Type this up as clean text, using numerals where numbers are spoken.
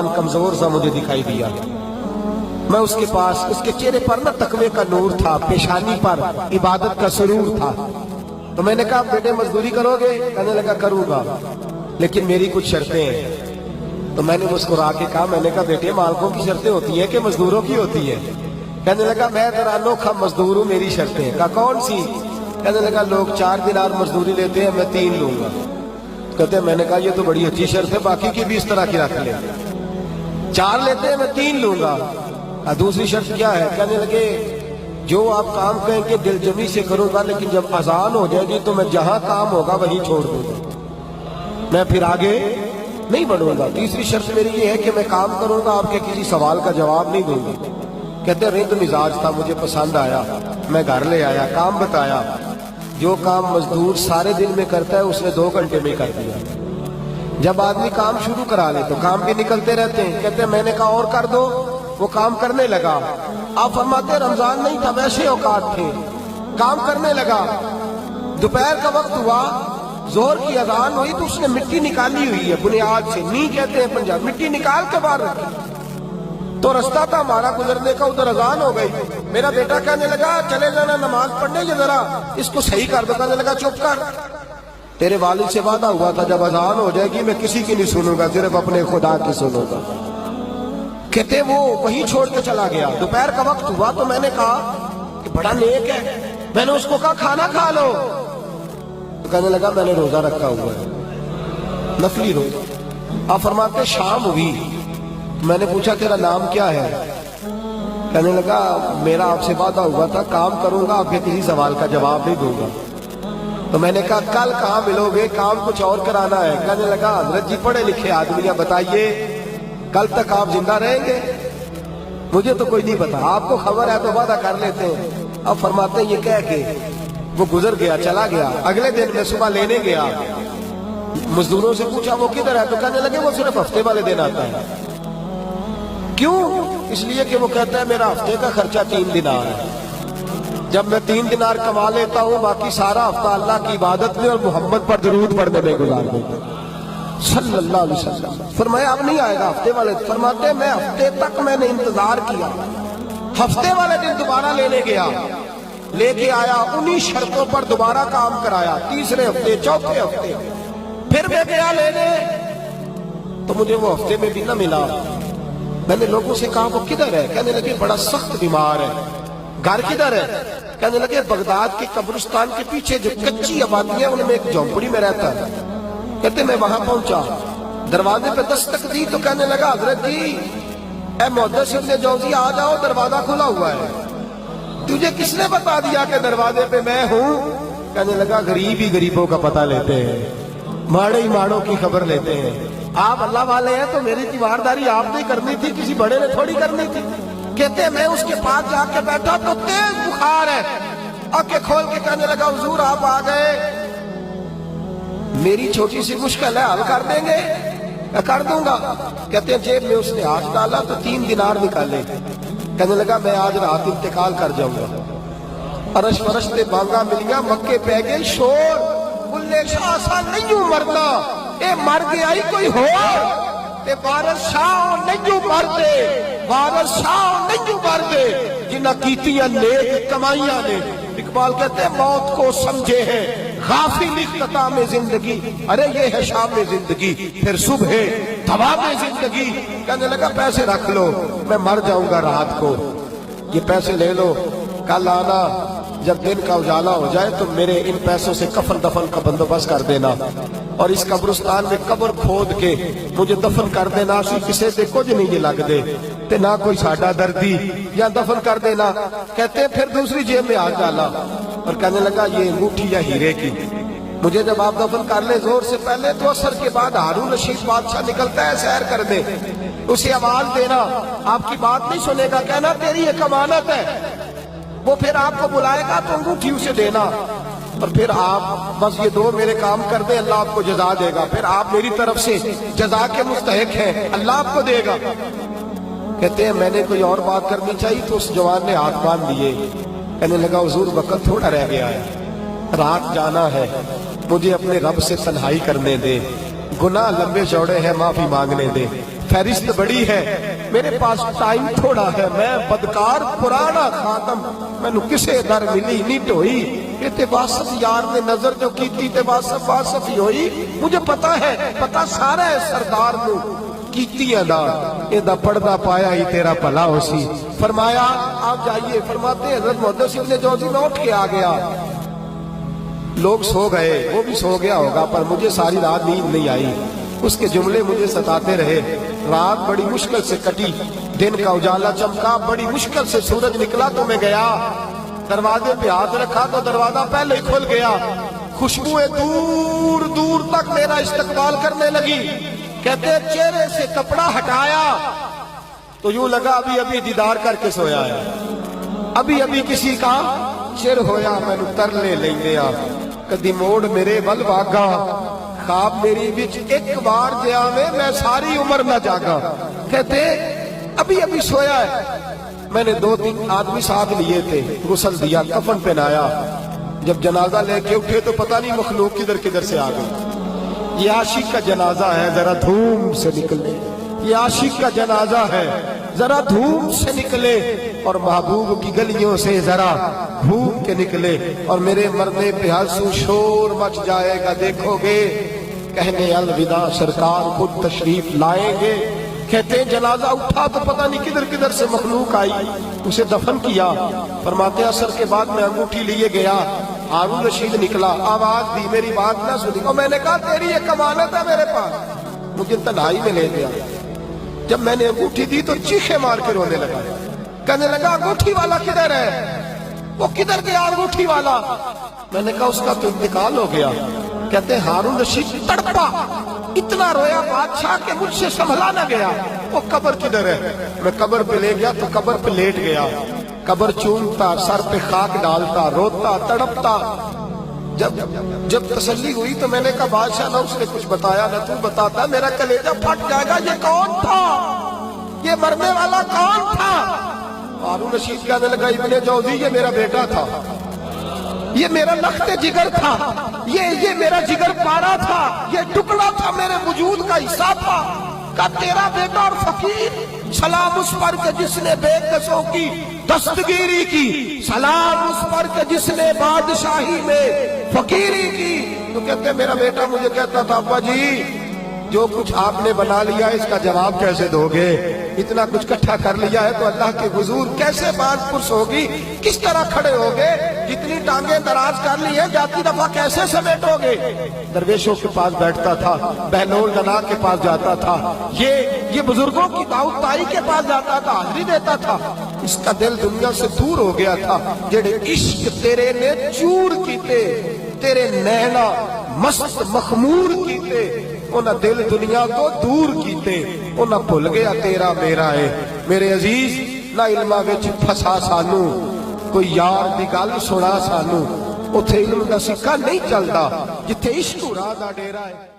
कमजोर सा मुझे दिखाई दिया। मैं उसके पास, उसके चेहरे पर ना तकवे का नूर था, पेशानी पर इबादत का सुरूर था। तो मैंने कहा बेटे मजदूरी करोगे? कहने लगा करूंगा, लेकिन मेरी कुछ शर्तें हैं। तो मैंने मुस्कुरा के कहा, मैंने कहा बेटे मालिकों की शर्तें होती हैं कि मजदूरों की होती है? कहने लगा मैं जरा अनोखा मजदूर हूं, मेरी शर्तें हैं। कहा कौन सी? कहने लगा लोग 4 दिनार मजदूरी लेते हैं, मैं 3 लूंगा। कहते मैंने कहा ये तो बड़ी अच्छी शर्त है, बाकी की भी इस तरह की रख ले। 4 लेते हैं, मैं 3 लूंगा। दूसरी शर्त क्या है? कहने लगे जो आप काम कहेंगे दिल जमी से करूंगा, लेकिन जब अजान हो जाएगी तो मैं जहां काम होगा वहीं छोड़ दूंगा, मैं फिर आगे नहीं बढ़ूंगा। तीसरी शर्त मेरी ये है कि मैं काम करूंगा, आपके किसी सवाल का जवाब नहीं दूंगा। कहते रिंद मिजाज था, मुझे पसंद आया, मैं घर ले आया, काम बताया। जो काम मजदूर सारे दिन में करता है उसने 2 घंटे में कर दिया। जब आदमी काम शुरू करा ले तो काम भी निकलते रहते हैं। कहते मैंने कहा और कर दो, वो काम करने लगा। आप फरमाते रमजान नहीं था, वैसे औकात थे, काम करने लगा। दोपहर का वक्त हुआ, जोहर की अजान हुई तो उसने मिट्टी निकाली हुई है बुनियाद से, नी कहते हैं पंजाब, मिट्टी निकाल के बाहर रखी। तो रास्ता था हमारा गुजरने का, उधर अजान हो गई। मेरा बेटा कहने लगा चले जाना नमाज पढ़ने, ये जरा इसको सही कर दो। कहने लगा चुप कर, तेरे वालिद से वादा हुआ था जब अजान हो जाएगी मैं किसी की नहीं सुनूंगा, सिर्फ अपने खुदा की सुनूंगा। कहते वो वहीं छोड़ के चला गया। दोपहर का वक्त हुआ तो मैंने कहा कि बड़ा नेक है, मैंने उसको कहा खाना खा लो। तो कहने लगा मैंने रोजा रखा हुआ है, नफली रोजा। आप फरमाते शाम हुई, मैंने पूछा तेरा नाम क्या है? कहने लगा मेरा आपसे वादा हुआ था, काम करूंगा, आपके किसी सवाल का जवाब नहीं दूंगा। तो मैंने कहा कल कहाँ मिलोगे, काम कुछ और कराना है। कहने लगा हजरत जी पढ़े लिखे आदमी हैं, बताइए कल तक आप जिंदा रहेंगे? मुझे तो कोई नहीं पता, आपको खबर है तो वादा कर लेते हैं। अब फरमाते ये कह के वो गुजर गया, चला गया। अगले दिन मैं सुबह लेने गया, मजदूरों से पूछा वो किधर है? तो कहने लगे वो सिर्फ हफ्ते वाले दिन आता है। क्यों? इसलिए कि वो कहता है मेरा हफ्ते का खर्चा 3 दिनार है। जब मैं 3 दिनार कमा लेता हूँ, बाकी सारा हफ्ता अल्लाह की इबादत में और मोहम्मद पर दरूद पढ़ने में गुजार देता हूँ सल्लल्लाहु अलैहि वसल्लम। फरमाया अब नहीं आएगा हफ्ते वाले। फरमाते मैं हफ्ते तक मैंने इंतजार किया, हफ्ते वाले दिन दोबारा लेने गया, लेके आया, उन्हीं शर्तों पर दोबारा काम कराया। तीसरे हफ्ते, चौथे हफ्ते फिर मैं गया लेने, तो मुझे वो हफ्ते में भी ना मिला। मैंने लोगों से कहा वो किधर है? कहने लगे बड़ा सख्त बीमार है। घर किधर है? कहने लगे बगदाद के कब्रिस्तान के पीछे जो कच्ची आबादी है उनमें एक झोंपड़ी में रहता है। कहते मैं वहां पहुंचा, दरवाजे पे दस्तक दी तो कहने लगा हजरत जी ए मुहद्दिस इब्न जौजी आ जाओ, दरवाजा खुला हुआ है। तुझे किसने बता दिया कि दरवाजे पे मैं हूं? कहने लगा गरीब ही गरीबों का पता लेते हैं, माड़े ही माड़ों की खबर लेते हैं। आप अल्लाह वाले हैं तो मेरी तीमारदारी आपने करनी थी, किसी बड़े ने थोड़ी करनी थी। कहते मैं उसके पास जाके बैठा तो तेज बुखार है। आंखें खोल के कहने लगा हुजूर आप आ गए, मेरी छोटी सी मुश्किल है, हल कर देंगे? मैं कर दूंगा। कहते हैं जेब में उसने हाथ डाला तो 3 दिनार निकाले। कहने लगा मैं आज रात इंतकाल कर जाऊंगा। अरश फरश ते बांगा मिलिया, मक्के पै गए शोर, बुल्ले शाह सा नहीं मरना, ए मर गया ही कोई हो, ते वारिस शाह नहीं मरदे, वारिस शाह नहीं मरदे जिन्हां कीतियां नेक कमाइयां ने। इकबाल कहते हैं मौत को समझे हैं गाफिल इख्तिताम में जिंदगी, अरे ये है शाम में जिंदगी, फिर सुबह दवा में जिंदगी। कहने लगा पैसे रख लो, मैं मर जाऊंगा रात को, ये पैसे ले लो, कल आना, जब दिन का उजाला हो जाए तो मेरे इन पैसों से कफन दफन का बंदोबस्त कर देना, और इस कब्रिस्तान में कब्र खोद के मुझे दफन कर देना। किसी से कुछ नहीं लग दे ते ना कोई साडा दर्दी, या दफन कर देना। कहते फिर दूसरी जेब में हाथ डाला और कहने लगा ये अंगूठी या हीरे की, मुझे जब आप दफन कर ले जोर से पहले तो असर के बाद हारून रशीद बादशाह निकलता है सैर करने, उसे आवाज देना, आपकी बात नहीं सुनेगा, कहना तेरी एक अमानत है। वो फिर आपको बुलाएगा तो अंगूठी उसे देना, और फिर आप बस ये 2 मेरे काम कर दे, अल्लाह आपको जजा देगा। फिर आप मेरी तरफ से जजा के मुस्तहिक हैं, अल्लाह आपको देगा। कहते हैं मैंने कोई और बात करनी चाहिए तो उस जवान ने हाथ बांध दिए। कहने लगा हुजूर वक्त थोड़ा रह गया है, रात जाना है, मुझे अपने रब से तन्हाई करने दे, गुनाह लंबे चौड़े हैं, माफी मांगने दे। فہرست بڑی ہے، میرے پاس ٹائم تھوڑا ہے، میں بدکار پرانا خاتم مینو کسے در ملی نہیں ٹوئی، یہ تے واسف یار نے نظر جو کی تھی تے واسف واسف ہی ہوئی، مجھے پتا ہے، پتا سارا ہے سردار نو کیتیاں دا اے دا پردہ پایا ہی تیرا بھلا ہو سی۔ فرمایا آپ جائیے، فرماتے ہیں حضرت محدث ابن جوزی میں اٹھ کے آ گیا، لوگ سو گئے، وہ بھی سو گیا ہوگا، پر مجھے ساری رات نیند نہیں آئی، اس کے جملے مجھے ستاتے رہے، رات بڑی مشکل سے کٹی، دن کا اجالا چمکا، بڑی مشکل سے سورج نکلا تو میں گیا، دروازے پہ ہاتھ رکھا تو دروازہ پہلے ہی کھل گیا، خوشبوئیں دور دور تک میرا استقبال کرنے لگی، کہتے چہرے سے کپڑا ہٹایا تو یوں لگا ابھی ابھی دیدار کر کے سویا ہے، ابھی ابھی کسی کا چر ہویا، میں نو ترلے لیں گیا، کدی موڑ میرے ول واگا، خواب میری بچ ایک بار جیا میں ساری عمر نہ جاگا، کہتے ابھی ابھی سویا ہے، میں نے 2-3 آدمی ساتھ لیے تھے، غسل دیا، کفن پہنایا، جب جنازہ لے کے اٹھے تو پتہ نہیں مخلوق کدھر کدھر سے آ گئی، یہ عاشق کا جنازہ ہے ذرا دھوم سے نکلے، یہ عاشق کا جنازہ ہے ذرا دھوم سے نکلے، اور محبوب کی گلیوں سے ذرا گھوم کے نکلے، اور میرے مرنے پہ آنسو شور مچ جائے گا، دیکھو گے کہنے الوداع سرکار خود تشریف لائیں گے، کہتے ہیں جنازہ اٹھا تو پتہ نہیں کدھر کدھر سے مخلوق آئی، اسے دفن کیا، فرماتے ہیں عصر کے بعد میں انگوٹھی لیے گیا، ہارون رشید نکلا، آواز دی، میری بات نہ سنی، اور میں نے کہا تیری یہ امانت ہے میرے پاس، مجھے تنہائی میں لے گیا، جب میں نے انگوٹھی دی تو چیخے مار کے رونے لگا، کہنے لگا انگوٹھی والا کدھر ہے، وہ کدھر گیا انگوٹھی والا، میں نے کہا اس کا تو انتقال ہو گیا، کہتے ہیں ہارون رشید تڑپا، اتنا رویا بادشاہ کہ مجھ سے سنبھلا نہ گیا، وہ قبر کدھر ہے، میں قبر پہ لے گیا تو قبر پہ لیٹ گیا، قبر چومتا، سر پہ خاک ڈالتا، روتا، تڑپتا، جب تسلی ہوئی تو میں نے کہا بادشاہ نہ اس نے کچھ بتایا نہ تو بتاتا، میرا کلیجہ پھٹ جائے گا، یہ کون تھا، یہ مرنے والا کون تھا، ہارون رشید کہنے لگا ابن جوزی یہ میرا بیٹا تھا، یہ میرا لخت جگر تھا، یہ میرا جگر پارا تھا، یہ ٹکڑا تھا میرے وجود کا حصہ تھا، کہ تیرا بیٹا اور فقیر، سلام اس پر کہ جس نے بے کسوں کی دستگیری کی، سلام اس پر کہ جس نے بادشاہی میں فقیری کی، تو کہتے میرا بیٹا مجھے کہتا تھا ابا جی جو کچھ آپ نے بنا لیا اس کا جواب کیسے دو گے، اتنا کچھ کٹھا کر لیا ہے تو اللہ کے حضور کیسے بات پرس ہوگی، کس طرح کھڑے ہوگے، جتنی ٹانگیں دراز کر لی ہیں جاتی دفعہ کیسے سمیٹو گے، درویشوں کے پاس بیٹھتا تھا، بہلول گنا کے پاس جاتا تھا، یہ بزرگوں کی دعوت تائی کے پاس جاتا تھا، حاضری دیتا تھا، اس کا دل دنیا سے دور ہو گیا تھا، جڑے عشق تیرے نے چور کیتے، تیرے نینا مست مخمور کیتے، انہاں دل دنیا تو دور کیتے، انہاں بھول گیا تیرا میرا ہے، میرے عزیز نہ علمہ وچ پھسا سانو، کوئی یار دی گل سنا سانو، اتھے علم دا سکہ نہیں چلدا، جتھے عشق راہ دا ڈیرا ہے۔